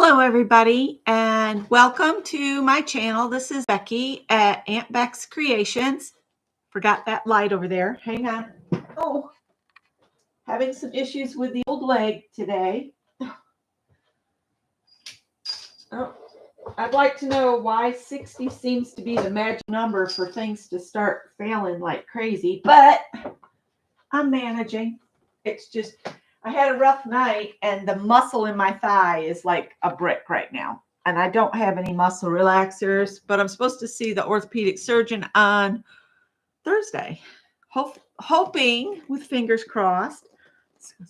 Hello, everybody, and welcome to my channel. This is Becky at Aunt Beck's Creations. Forgot that light over there. Hang on. Oh, having some issues with the old leg today. Oh, I'd like to know why 60 seems to be the magic number for things to start failing like crazy, but I'm managing. It's just, I had a rough night and the muscle in my thigh is like a brick right now. And I don't have any muscle relaxers, but I'm supposed to see the orthopedic surgeon on Thursday. Hoping, with fingers crossed,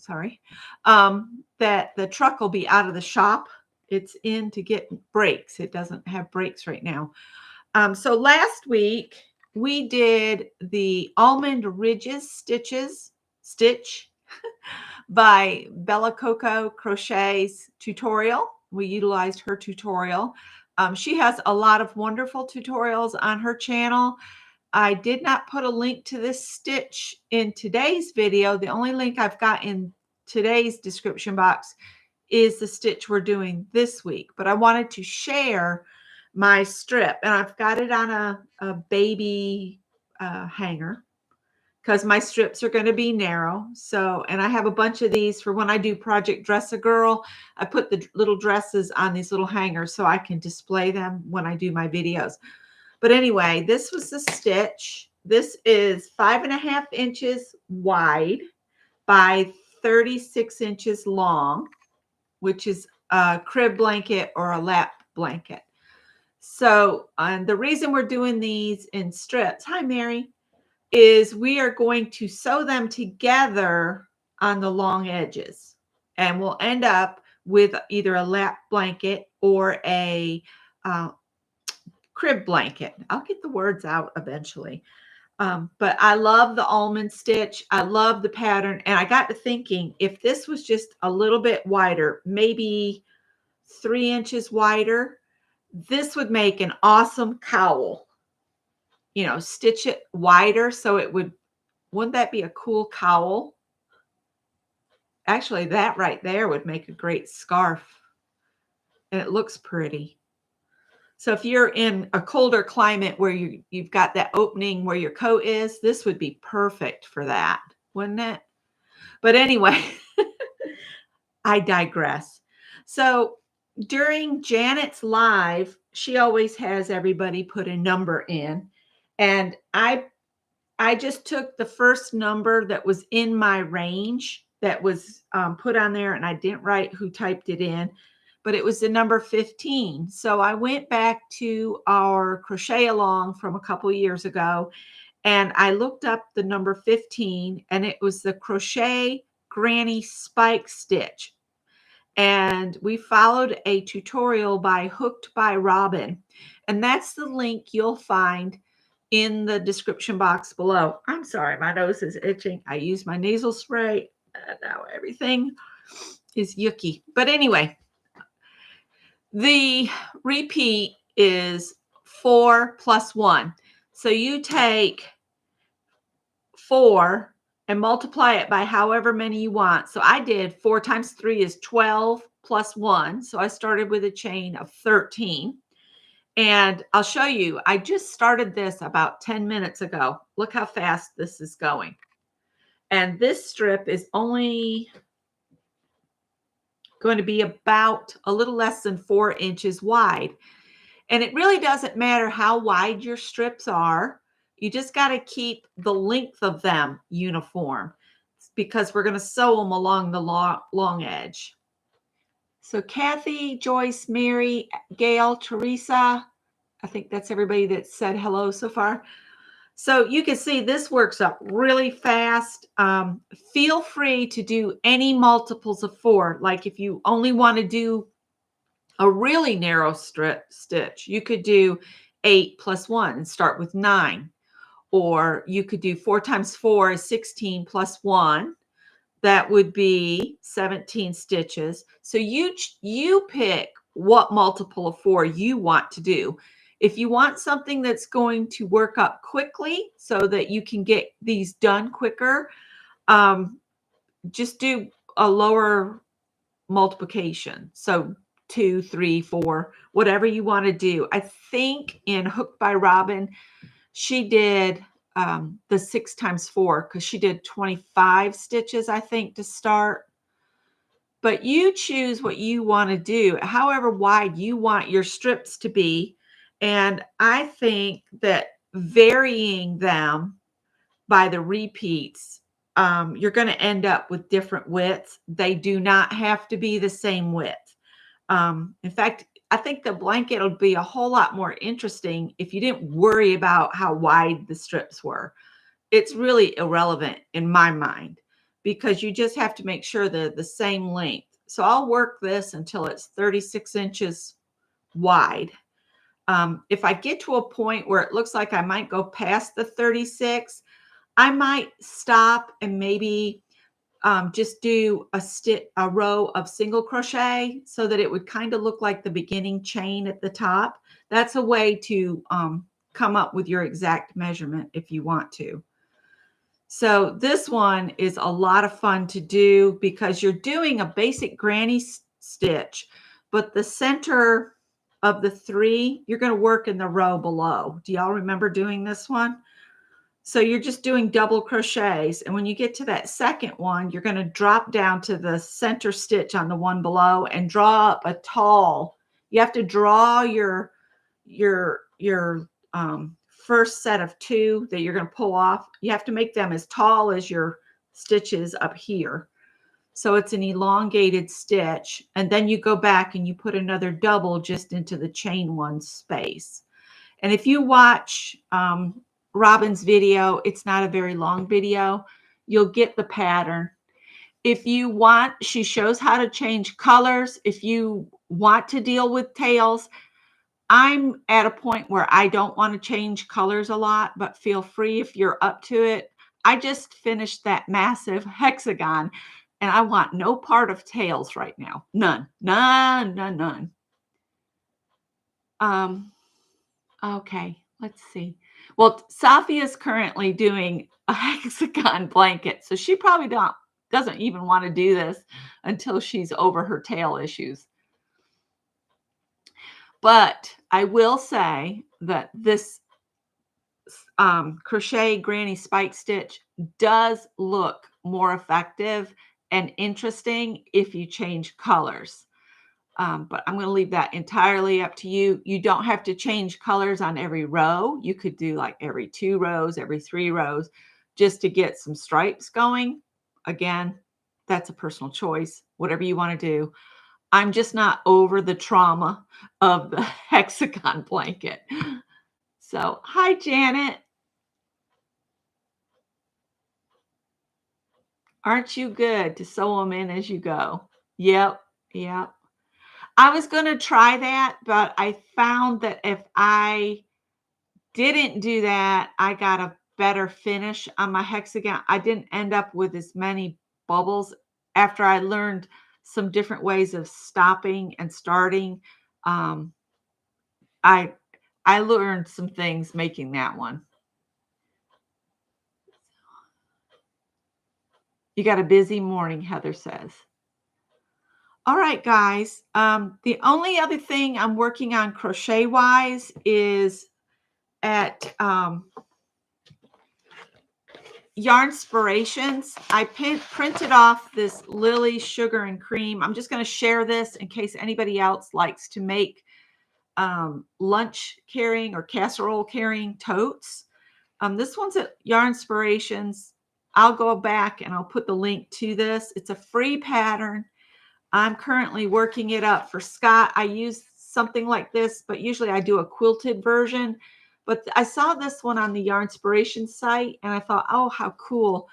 that the truck will be out of the shop. It's in to get brakes. It doesn't have brakes right now. So last week we did the Almond Ridges stitch by Bella Coco Crochet's tutorial. We utilized her tutorial. She has a lot of wonderful tutorials on her channel. I did not put a link to this stitch in today's video. The only link I've got in today's description box is the stitch we're doing this week. But I wanted to share my strip, and I've got it on a baby hanger, because my strips are going to be narrow. So, and I have a bunch of these for when I do Project Dress a Girl. I put the little dresses on these little hangers so I can display them when I do my videos. But anyway, this was the stitch. This is 5.5 inches wide by 36 inches long, which is a crib blanket or a lap blanket. So, and the reason we're doing these in strips, hi Mary, is we are going to sew them together on the long edges, and we'll end up with either a lap blanket or a crib blanket. I'll get the words out eventually. But I love the almond stitch. I love the pattern. And I got to thinking, if this was just a little bit wider, maybe 3 inches wider, this would make an awesome cowl. You know, stitch it wider so it wouldn't that be a cool cowl? Actually, that right there would make a great scarf. And it looks pretty. So if you're in a colder climate where you've got that opening where your coat is, this would be perfect for that, wouldn't it? But anyway, I digress. So during Janet's live, she always has everybody put a number in. And I just took the first number that was in my range that was put on there, and I didn't write who typed it in, but it was the number 15. So I went back to our crochet along from a couple years ago, and I looked up the number 15, and it was the Crochet Granny Spike Stitch. And we followed a tutorial by Hooked by Robin, and that's the link you'll find in the description box below. I'm sorry, my nose is itching. I use my nasal spray, and now everything is yucky. But anyway, the repeat is 4 plus 1. So you take 4 and multiply it by however many you want. So I did 4 times 3 is 12 plus 1. So I started with a chain of 13. And I'll show you, I just started this about 10 minutes ago. Look how fast this is going. And this strip is only going to be about a little less than 4 inches wide. And it really doesn't matter how wide your strips are. You just got to keep the length of them uniform, because we're going to sew them along the long edge. So Kathy, Joyce, Mary, Gail, Teresa, I think that's everybody that said hello so far. So you can see this works up really fast. Feel free to do any multiples of 4. Like if you only want to do a really narrow strip stitch, you could do 8 plus 1 and start with 9. Or you could do 4 times 4 is 16 plus 1. That would be 17 stitches. So you pick what multiple of 4 you want to do. If you want something that's going to work up quickly so that you can get these done quicker, just do a lower multiplication. So 2, 3, 4, whatever you want to do. I think in Hook by Robin, she did the 6 times 4 because she did 25 stitches, I think, to start. But you choose what you want to do, however wide you want your strips to be. And I think that varying them by the repeats, you're going to end up with different widths. They do not have to be the same width. In fact, I think the blanket would be a whole lot more interesting if you didn't worry about how wide the strips were. It's really irrelevant in my mind because you just have to make sure they're the same length. So I'll work this until it's 36 inches wide. If I get to a point where it looks like I might go past the 36, I might stop and maybe just do a row of single crochet so that it would kind of look like the beginning chain at the top. That's a way to come up with your exact measurement if you want to. So this one is a lot of fun to do because you're doing a basic granny stitch, but the center of the 3, you're going to work in the row below. Do y'all remember doing this one? So you're just doing double crochets. And when you get to that second one, you're going to drop down to the center stitch on the one below and draw up a tall. You have to draw your first set of 2 that you're going to pull off. You have to make them as tall as your stitches up here. So it's an elongated stitch. And then you go back and you put another double just into the chain 1 space. And if you watch Robin's video, it's not a very long video, you'll get the pattern. If you want, she shows how to change colors. If you want to deal with tails, I'm at a point where I don't want to change colors a lot, but feel free if you're up to it. I just finished that massive hexagon and I want no part of tails right now. None. Okay, let's see. Well, Safia is currently doing a hexagon blanket, so she probably doesn't even want to do this until she's over her tail issues. But I will say that this crochet granny spike stitch does look more effective and interesting if you change colors. But I'm going to leave that entirely up to you. You don't have to change colors on every row. You could do like every 2 rows, every 3 rows, just to get some stripes going. Again, that's a personal choice, whatever you want to do. I'm just not over the trauma of the hexagon blanket. So, hi, Janet. Aren't you good to sew them in as you go? Yep. I was going to try that, but I found that if I didn't do that, I got a better finish on my hexagon. I didn't end up with as many bubbles after I learned some different ways of stopping and starting. I learned some things making that one. You got a busy morning, Heather says. All right, guys. The only other thing I'm working on crochet wise is at Yarnspirations. I printed off this Lily Sugar and Cream. I'm just going to share this in case anybody else likes to make lunch carrying or casserole carrying totes. This one's at Yarnspirations. I'll go back and I'll put the link to this. It's a free pattern. I'm currently working it up for Scott. I use something like this, but usually I do a quilted version. But I saw this one on the Yarnspiration site and I thought, oh, how cool.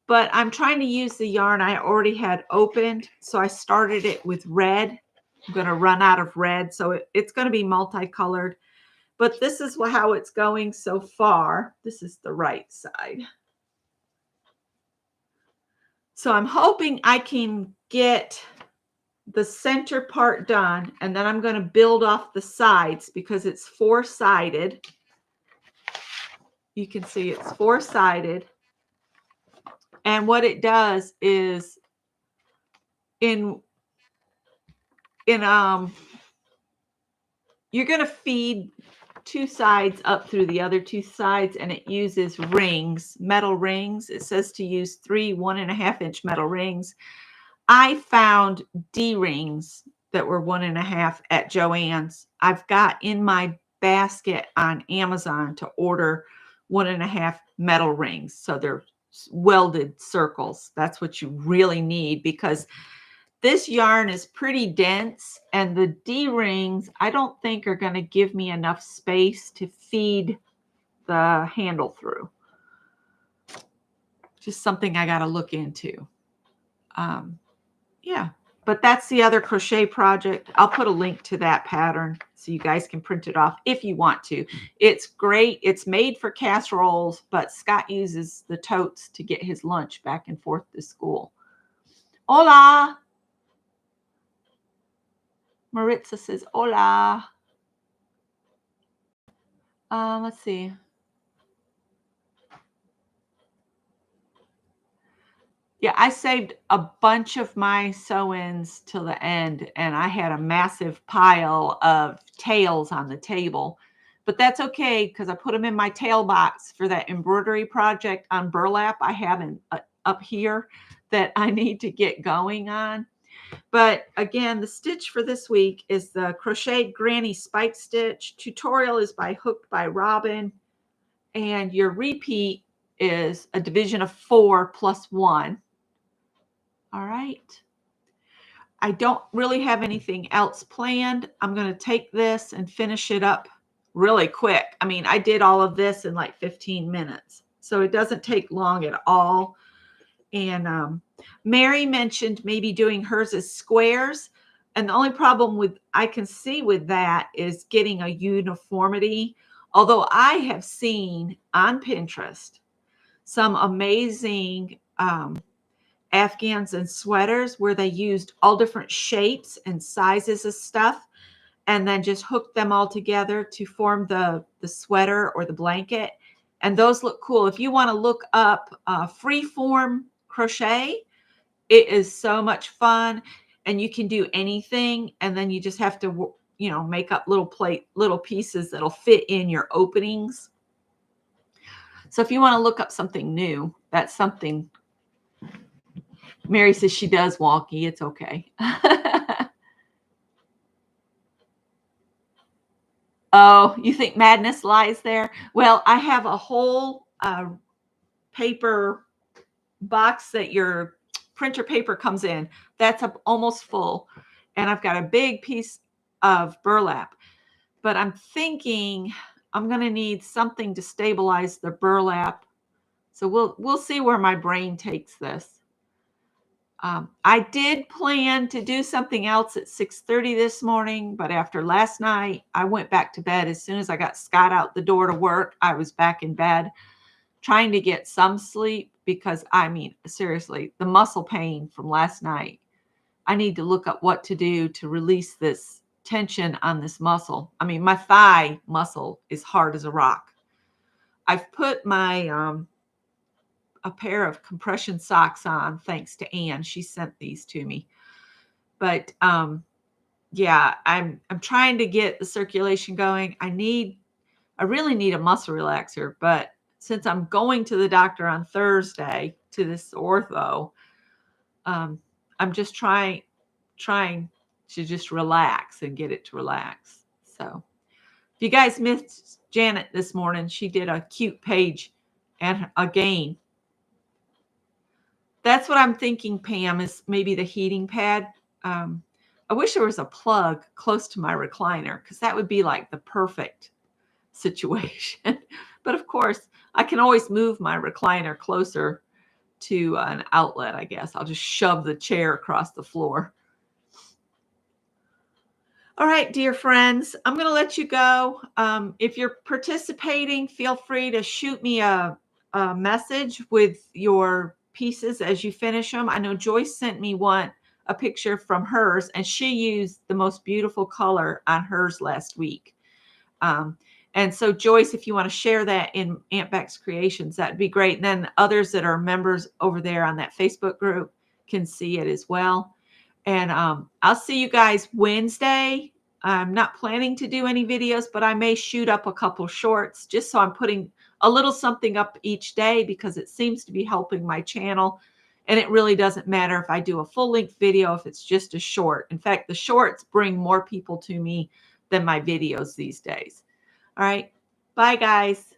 But I'm trying to use the yarn I already had opened. So I started it with red. I'm going to run out of red. So it's going to be multicolored. But this is how it's going so far. This is the right side. So I'm hoping I can get the center part done, and then I'm going to build off the sides because it's 4-sided. You can see it's 4-sided. And what it does is in in you're going to feed two sides up through the other two sides, and it uses rings, metal rings. It says to use 3 1.5-inch metal rings. I found D-rings that were 1.5 at Joann's. I've got in my basket on Amazon to order 1.5 metal rings. So they're welded circles. That's what you really need, because this yarn is pretty dense, and the D-rings I don't think are going to give me enough space to feed the handle through. Just something I got to look into. Yeah, but that's the other crochet project. I'll put a link to that pattern so you guys can print it off if you want to. It's great. It's made for casseroles, but Scott uses the totes to get his lunch back and forth to school. Hola. Maritza says, hola. Let's see. Yeah, I saved a bunch of my sew-ins till the end, and I had a massive pile of tails on the table. But that's okay, because I put them in my tail box for that embroidery project on burlap I have up here that I need to get going on. But again, the stitch for this week is the Crochet Granny Spike Stitch. Tutorial is by Hooked by Robin. And your repeat is a division of 4 plus 1. All right. I don't really have anything else planned. I'm going to take this and finish it up really quick. I mean, I did all of this in like 15 minutes. So it doesn't take long at all. And Mary mentioned maybe doing hers as squares. And the only problem I can see with that is getting a uniformity. Although I have seen on Pinterest some amazing Afghans and sweaters where they used all different shapes and sizes of stuff and then just hooked them all together to form the sweater or the blanket. And those look cool. If you want to look up freeform crochet, it is so much fun, and you can do anything. And then you just have to, make up little pieces that'll fit in your openings. So if you want to look up something new, that's something. Mary says she does wonky. It's okay. Oh, you think madness lies there? Well, I have a whole paper box that your printer paper comes in. That's up almost full. And I've got a big piece of burlap. But I'm thinking I'm going to need something to stabilize the burlap. So we'll see where my brain takes this. I did plan to do something else at 6:30 this morning, but after last night, I went back to bed. As soon as I got Scott out the door to work, I was back in bed trying to get some sleep because, I mean, seriously, the muscle pain from last night, I need to look up what to do to release this tension on this muscle. I mean, my thigh muscle is hard as a rock. I've put my a pair of compression socks on, thanks to Anne. She sent these to me. But yeah, I'm trying to get the circulation going. I really need a muscle relaxer, but since I'm going to the doctor on Thursday to this ortho, I'm just trying to just relax and get it to relax. So if you guys missed Janet this morning, she did a cute page and again. That's what I'm thinking, Pam, is maybe the heating pad. I wish there was a plug close to my recliner, because that would be like the perfect situation. But of course, I can always move my recliner closer to an outlet, I guess. I'll just shove the chair across the floor. All right, dear friends, I'm going to let you go. If you're participating, feel free to shoot me a message with your pieces as you finish them. I know Joyce sent me a picture from hers, and she used the most beautiful color on hers last week. And so Joyce, if you want to share that in Aunt Beck's Creations, that'd be great. And then others that are members over there on that Facebook group can see it as well. And I'll see you guys Wednesday. I'm not planning to do any videos, but I may shoot up a couple shorts just so I'm putting a little something up each day because it seems to be helping my channel. And it really doesn't matter if I do a full length video, if it's just a short. In fact, the shorts bring more people to me than my videos these days. All right. Bye, guys.